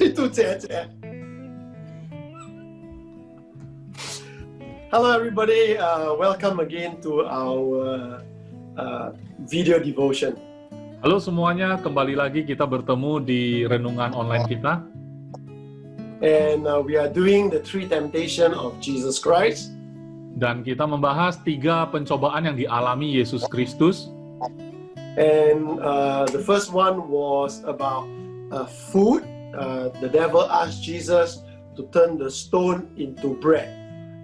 Itu saja. Hello everybody, welcome again to our video devotion. Halo semuanya, kembali lagi kita bertemu di renungan online kita. And we are doing the 3 temptation of Jesus Christ. Dan kita membahas 3 pencobaan yang dialami Yesus Kristus. And the first one was about food. The devil asked Jesus to turn the stone into bread.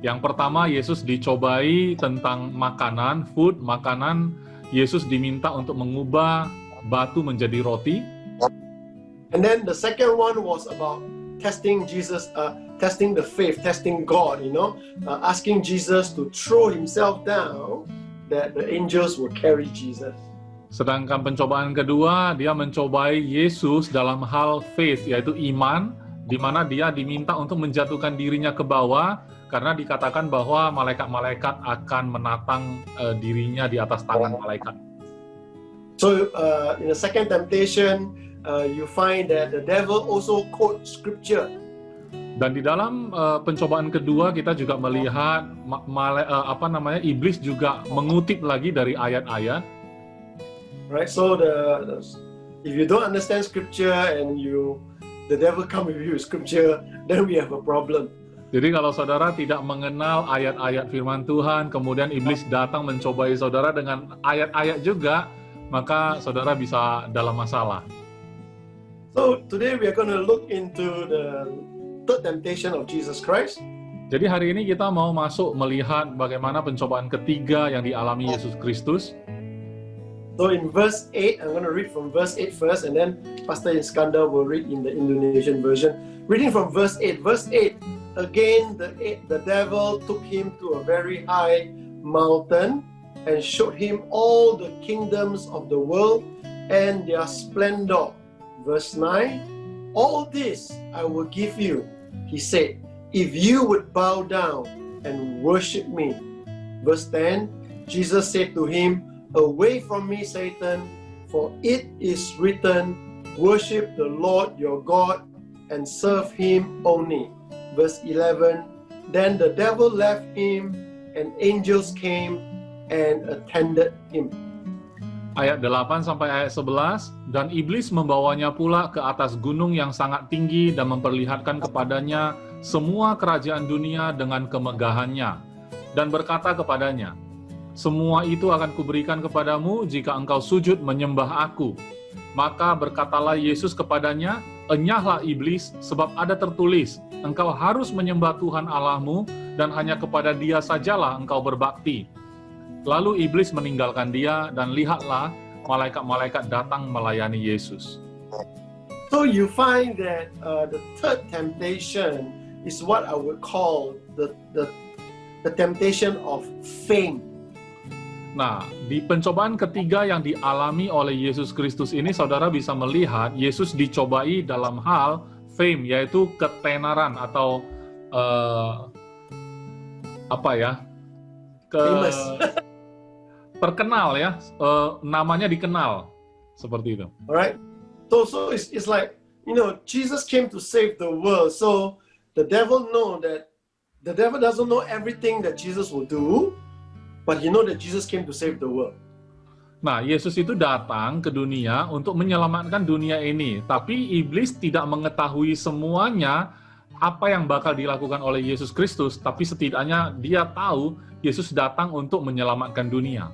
Yang pertama, Yesus dicobai tentang makanan, food, makanan. Yesus diminta untuk mengubah batu menjadi roti. And then the second one was about testing Jesus, testing the faith, testing God, asking Jesus to throw himself down, that the angels will carry Jesus. Sedangkan pencobaan kedua, dia mencobai Yesus dalam hal faith, yaitu iman, di mana dia diminta untuk menjatuhkan dirinya ke bawah, karena dikatakan bahwa malaikat-malaikat akan menatang dirinya di atas tangan malaikat. So in the second temptation, you find that the devil also quotes scripture. Dan di dalam pencobaan kedua kita juga melihat iblis juga mengutip lagi dari ayat-ayat. Right. So if you don't understand scripture and the devil come with you scripture, then we have a problem. Jadi kalau saudara tidak mengenal ayat-ayat firman Tuhan, kemudian iblis datang mencobai saudara dengan ayat-ayat juga, maka saudara bisa dalam masalah. So today we are going to look into the third temptation of Jesus Christ. Jadi hari ini kita mau masuk melihat bagaimana pencobaan ketiga yang dialami Yesus Kristus. So in verse 8, I'm going to read from verse 8 first, and then Pastor Iskandar will read in the Indonesian version. Reading from verse 8. Verse 8, again the devil took him to a very high mountain and showed him all the kingdoms of the world and their splendor. Verse 9, all this I will give you, he said, if you would bow down and worship me. Verse 10, Jesus said to him, away from me, Satan, for it is written, worship the Lord your God and serve him only. Verse 11, then the devil left him and angels came and attended him. Ayat 8 sampai ayat 11, dan iblis membawanya pula ke atas gunung yang sangat tinggi dan memperlihatkan kepadanya semua kerajaan dunia dengan kemegahannya, dan berkata kepadanya, semua itu akan kuberikan kepadamu jika engkau sujud menyembah aku. Maka berkatalah Yesus kepadanya, enyahlah iblis, sebab ada tertulis, engkau harus menyembah Tuhan Allahmu, dan hanya kepada Dia sajalah engkau berbakti. Lalu iblis meninggalkan dia, dan lihatlah, malaikat-malaikat datang melayani Yesus. So you find that the third temptation is what I would call the temptation of fame. Nah, di pencobaan ketiga yang dialami oleh Yesus Kristus ini, saudara bisa melihat Yesus dicobai dalam hal fame, yaitu ketenaran atau terkenal ya, namanya dikenal, seperti itu. Alright, so it's like, Jesus came to save the world, so the devil doesn't know everything that Jesus will do, but he know that Jesus came to save the world. Nah, Yesus itu datang ke dunia untuk menyelamatkan dunia ini, tapi iblis tidak mengetahui semuanya apa yang bakal dilakukan oleh Yesus Kristus, tapi setidaknya dia tahu Yesus datang untuk menyelamatkan dunia.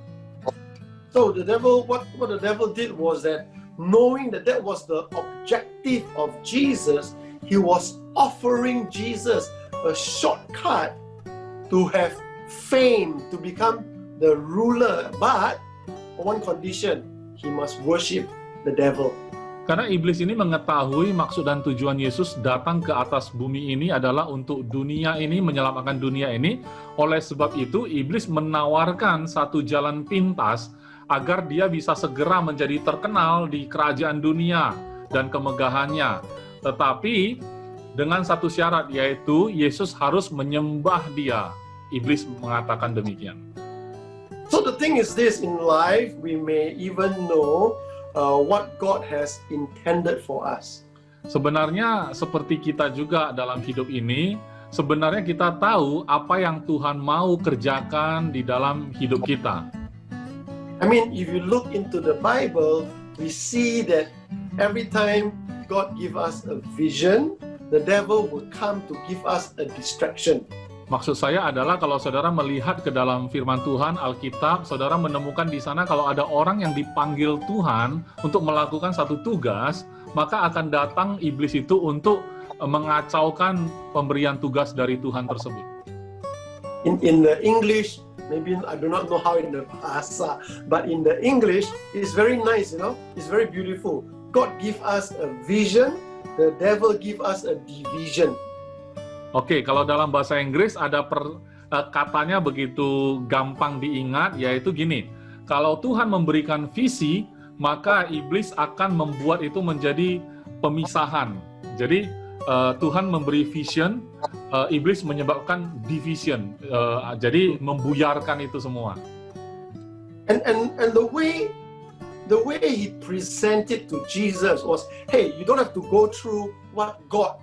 So the devil, what the devil did was that, knowing that was the objective of Jesus, he was offering Jesus a shortcut to have fame, to become the ruler, but on one condition, he must worship the devil. Karena iblis ini mengetahui maksud dan tujuan Yesus datang ke atas bumi ini adalah untuk dunia ini, menyelamatkan dunia ini. Oleh sebab itu, iblis menawarkan satu jalan pintas agar dia bisa segera menjadi terkenal di kerajaan dunia dan kemegahannya. Tetapi dengan satu syarat, yaitu Yesus harus menyembah dia. Iblis mengatakan demikian. So the thing is this, in life we may even know what God has intended for us. Sebenarnya seperti kita juga dalam hidup ini, sebenarnya kita tahu apa yang Tuhan mau kerjakan di dalam hidup kita. I mean, if you look into the Bible, we see that every time God give us a vision, the devil will come to give us a distraction. Maksud saya adalah kalau saudara melihat ke dalam firman Tuhan, Alkitab, saudara menemukan di sana kalau ada orang yang dipanggil Tuhan untuk melakukan satu tugas, maka akan datang iblis itu untuk mengacaukan pemberian tugas dari Tuhan tersebut. In the English, maybe I do not know how in the Bahasa, but in the English, it's very nice, it's very beautiful. God give us a vision, the devil give us a division. Oke, kalau dalam bahasa Inggris ada katanya begitu gampang diingat, yaitu gini, kalau Tuhan memberikan visi, maka iblis akan membuat itu menjadi pemisahan. Jadi Tuhan memberi vision, iblis menyebabkan division, jadi membuyarkan itu semua. And the way he presented to Jesus was, hey, you don't have to go through what God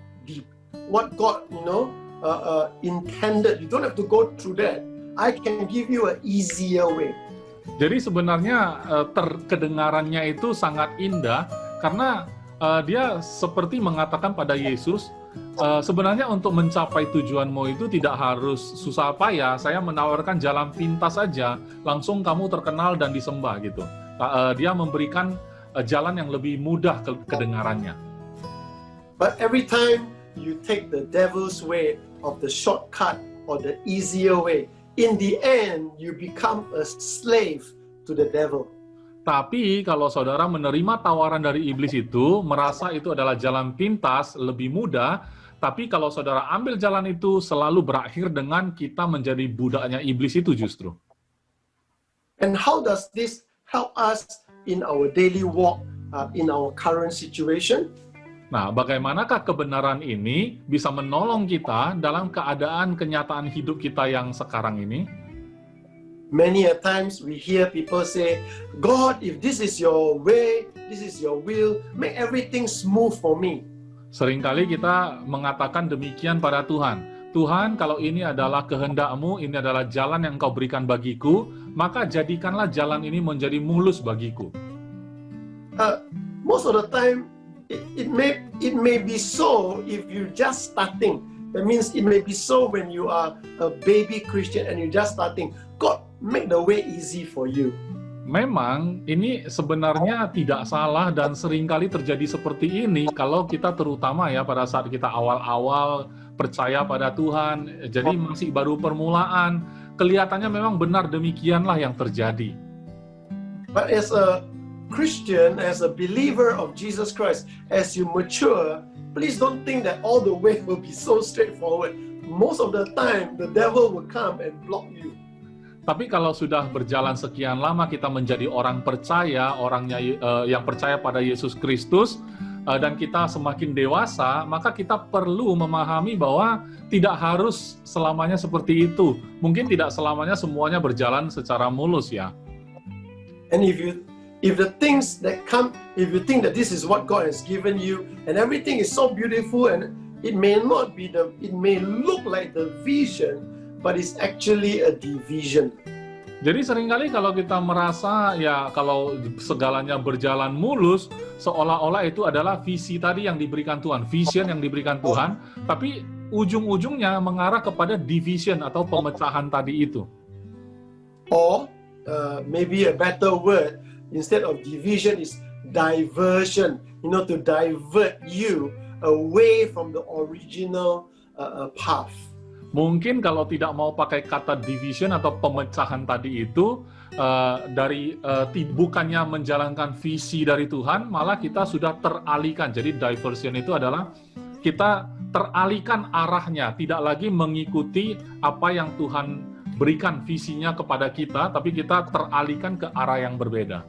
intended. You don't have to go through that. I can give you an easier way. Jadi sebenarnya kedengarannya itu sangat indah karena dia seperti mengatakan pada Yesus, sebenarnya untuk mencapai tujuanmu itu tidak harus susah payah. Saya menawarkan jalan pintas saja, langsung kamu terkenal dan disembah gitu. Dia memberikan jalan yang lebih mudah kedengarannya. But every time you take the devil's way of the shortcut or the easier way, in the end you become a slave to the devil. Tapi kalau saudara menerima tawaran dari iblis itu, merasa itu adalah jalan pintas, lebih mudah, tapi kalau saudara ambil jalan itu selalu berakhir dengan kita menjadi budaknya iblis itu justru. And how does this help us in our daily walk, in our current situation? Nah, bagaimanakah kebenaran ini bisa menolong kita dalam keadaan kenyataan hidup kita yang sekarang ini? Many a times we hear people say, God, if this is your way, this is your will, make everything smooth for me. Seringkali kita mengatakan demikian pada Tuhan. Tuhan, kalau ini adalah kehendak-Mu, ini adalah jalan yang Engkau berikan bagiku, maka jadikanlah jalan ini menjadi mulus bagiku. Most of the time, it may be so if you're just starting. That means it may be so when you are a baby Christian and you're just starting. God, make the way easy for you. Memang ini sebenarnya tidak salah dan seringkali terjadi seperti ini kalau kita terutama ya pada saat kita awal-awal percaya pada Tuhan, jadi masih baru permulaan, kelihatannya memang benar demikianlah yang terjadi. But as a Christian, as a believer of Jesus Christ, as you mature, please don't think that all the way will be so straightforward. Most of the time, the devil will come and block you. Tapi kalau sudah berjalan sekian lama kita menjadi orang percaya, yang percaya pada Yesus Kristus, dan kita semakin dewasa, maka kita perlu memahami bahwa tidak harus selamanya seperti itu. Mungkin tidak selamanya semuanya berjalan secara mulus ya. And if the things that come, if you think that this is what God has given you, and everything is so beautiful, and it may look like the vision, but it's actually a division. Jadi seringkali kalau kita merasa ya kalau segalanya berjalan mulus, seolah-olah itu adalah visi tadi yang diberikan Tuhan, vision yang diberikan Tuhan, tapi ujung-ujungnya mengarah kepada division atau pemecahan tadi itu. Or maybe a better word, instead of division is diversion, to divert you away from the original path. Mungkin kalau tidak mau pakai kata division atau pemecahan tadi itu, bukannya menjalankan visi dari Tuhan, malah kita sudah teralihkan. Jadi diversion itu adalah kita teralihkan arahnya, tidak lagi mengikuti apa yang Tuhan berikan visinya kepada kita, tapi kita teralihkan ke arah yang berbeda.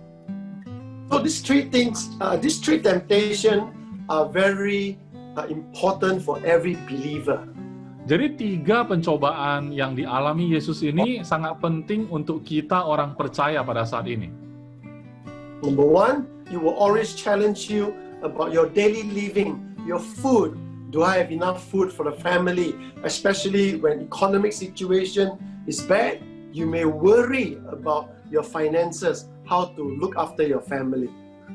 So these three things, these three temptations are very important for every believer. Jadi 3 pencobaan yang dialami Yesus ini sangat penting untuk kita orang percaya pada saat ini. Number 1, he will always challenge you about your daily living. your food. Do I have enough food for the family? Especially when economic situation is bad, you may worry about your finances, how to look after your family.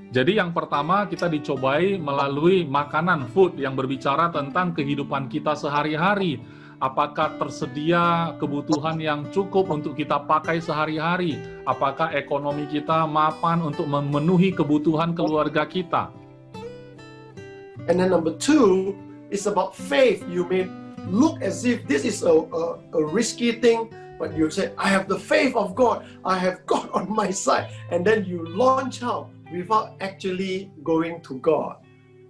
Jadi yang pertama kita dicobai melalui makanan, food, yang berbicara tentang kehidupan kita sehari-hari. Apakah tersedia kebutuhan yang cukup untuk kita pakai sehari-hari? Apakah ekonomi kita mapan untuk memenuhi kebutuhan keluarga kita? And then number 2 is about faith. You may look as if this is a risky thing, but you say, I have the faith of God. I have God on my side. And then you launch out without actually going to God.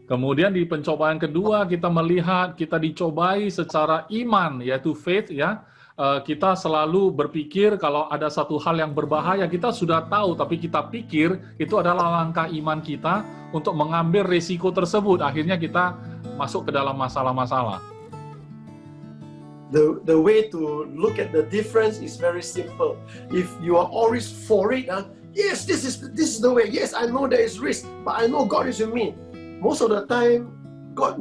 Kemudian di pencobaan kedua kita melihat kita dicobai secara iman, yaitu faith ya. Kita selalu berpikir kalau ada satu hal yang berbahaya kita sudah tahu, tapi kita pikir itu adalah langkah iman kita untuk mengambil risiko tersebut. Akhirnya kita masuk ke dalam masalah-masalah. The way to look at the difference is very simple. If you are always for it, yes, this is the way. Yes, I know there is risk, but I know God is with me. Most of the time, God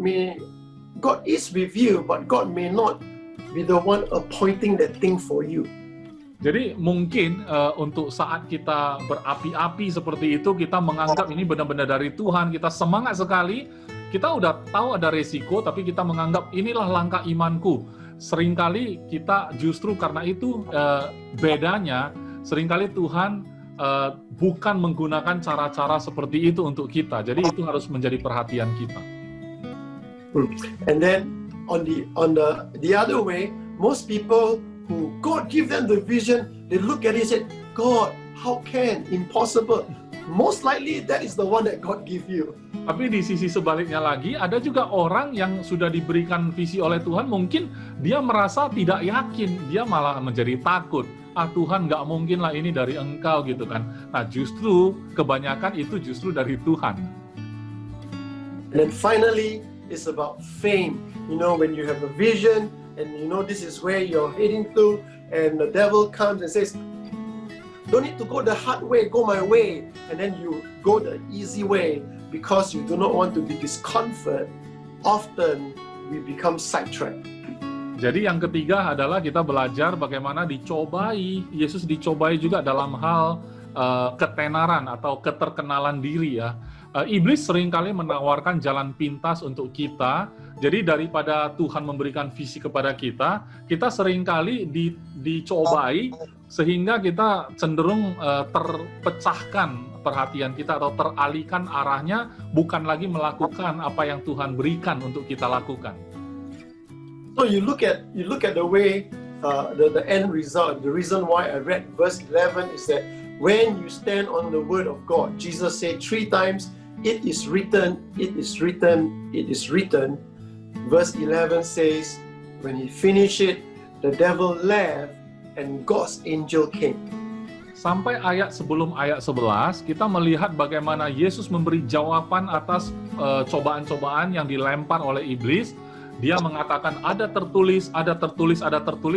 is with you, but God may not be the one appointing that thing for you. Jadi mungkin untuk saat kita berapi-api seperti itu, kita menganggap ini benar-benar dari Tuhan, kita semangat sekali, kita udah tahu ada resiko, tapi kita menganggap inilah langkah imanku. Seringkali kita justru karena itu bedanya, seringkali Tuhan bukan menggunakan cara-cara seperti itu untuk kita. Jadi itu harus menjadi perhatian kita. And then on the other way, most people who God give them the vision, they look at it and say, God, how can? Impossible. Most likely that is the one that God give you. Tapi di sisi sebaliknya lagi, ada juga orang yang sudah diberikan visi oleh Tuhan, mungkin dia merasa tidak yakin, dia malah menjadi takut. Tuhan nggak mungkin lah ini dari Engkau gitu kan. Nah justru kebanyakan itu justru dari Tuhan. And then finally, it's about fame. You know, when you have a vision and you know this is where you're heading to, and the devil comes and says, don't need to go the hard way, go my way. And then you go the easy way because you do not want to be discomfort. Often we become sidetracked. Jadi yang ketiga adalah kita belajar bagaimana dicobai. Yesus dicobai juga dalam hal ketenaran atau keterkenalan diri ya. Iblis seringkali menawarkan jalan pintas untuk kita. Jadi daripada Tuhan memberikan visi kepada kita seringkali dicobai sehingga kita cenderung terpecahkan perhatian kita atau teralihkan arahnya, bukan lagi melakukan apa yang Tuhan berikan untuk kita lakukan. So you look at the way the end result. The reason why I read verse 11 is that when you stand on the word of God, Jesus said 3 times, it is written, it is written, it is written. Verse 11 says, when he finished it, the devil left and God's angel came. Sampai sebelum ayat 11, kita melihat bagaimana Yesus memberi jawaban atas cobaan-cobaan yang dilempar oleh iblis. Dia mengatakan ada tertulis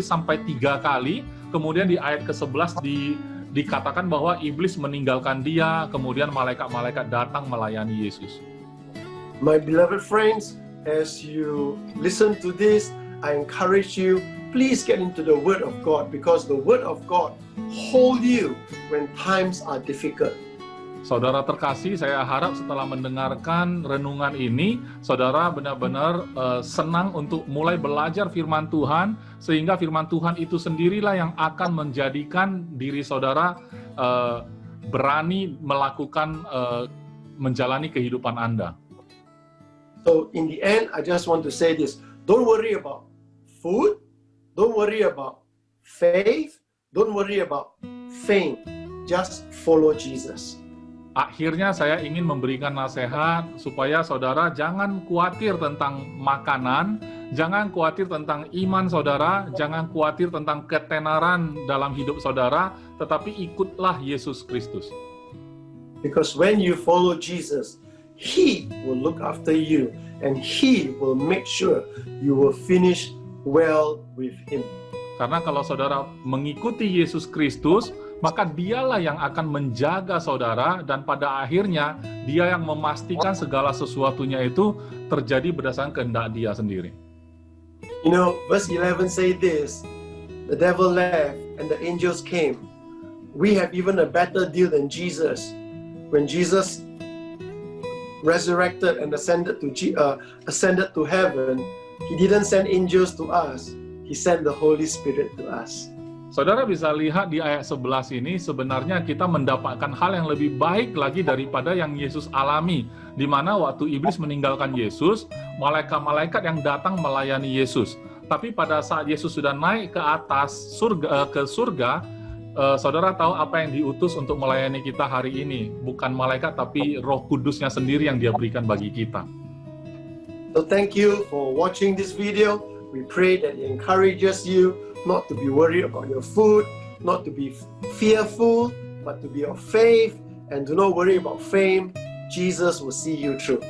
sampai 3 kali. Kemudian di ayat ke-11 dikatakan bahwa iblis meninggalkan dia, kemudian malaikat-malaikat datang melayani Yesus. My beloved friends, as you listen to this, I encourage you, please get into the Word of God, because the Word of God hold you when times are difficult. Saudara terkasih, saya harap setelah mendengarkan renungan ini, saudara benar-benar senang untuk mulai belajar firman Tuhan, sehingga firman Tuhan itu sendirilah yang akan menjadikan diri saudara berani melakukan, menjalani kehidupan Anda. So in the end, I just want to say this, don't worry about food, don't worry about faith, don't worry about fame, just follow Jesus. Akhirnya saya ingin memberikan nasihat supaya saudara jangan khawatir tentang makanan, jangan khawatir tentang iman saudara, jangan khawatir tentang ketenaran dalam hidup saudara, tetapi ikutlah Yesus Kristus. Because when you follow Jesus, He will look after you and He will make sure you will finish well with Him. Karena kalau saudara mengikuti Yesus Kristus, maka dialah yang akan menjaga saudara, dan pada akhirnya dia yang memastikan segala sesuatunya itu terjadi berdasarkan kehendak dia sendiri. You know, verse 11 say this, the devil left and the angels came. We have even a better deal than Jesus. When Jesus resurrected and ascended to heaven, he didn't send angels to us. He sent the Holy Spirit to us. Saudara bisa lihat di ayat 11 ini, sebenarnya kita mendapatkan hal yang lebih baik lagi daripada yang Yesus alami, di mana waktu iblis meninggalkan Yesus, malaikat-malaikat yang datang melayani Yesus. Tapi pada saat Yesus sudah naik ke atas ke surga, saudara tahu apa yang diutus untuk melayani kita hari ini? Bukan malaikat, tapi Roh Kudusnya sendiri yang Dia berikan bagi kita. So thank you for watching this video. We pray that it encourages you not to be worried about your food, not to be fearful, but to be of faith, and do not worry about fame. Jesus will see you through.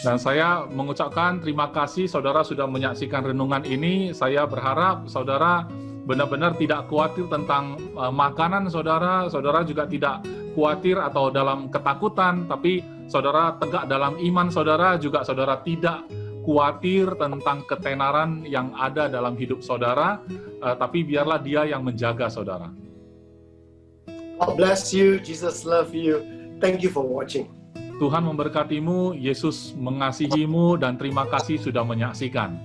Dan saya mengucapkan terima kasih saudara sudah menyaksikan renungan ini. Saya berharap saudara benar-benar tidak khawatir tentang makanan saudara. Saudara juga tidak khawatir atau dalam ketakutan, tapi saudara tegak dalam iman saudara, juga saudara tidak khawatir tentang ketenaran yang ada dalam hidup saudara, tapi biarlah Dia yang menjaga saudara. God bless you. Jesus love you. Thank you for watching. Tuhan memberkatimu, Yesus mengasihimu, dan terima kasih sudah menyaksikan.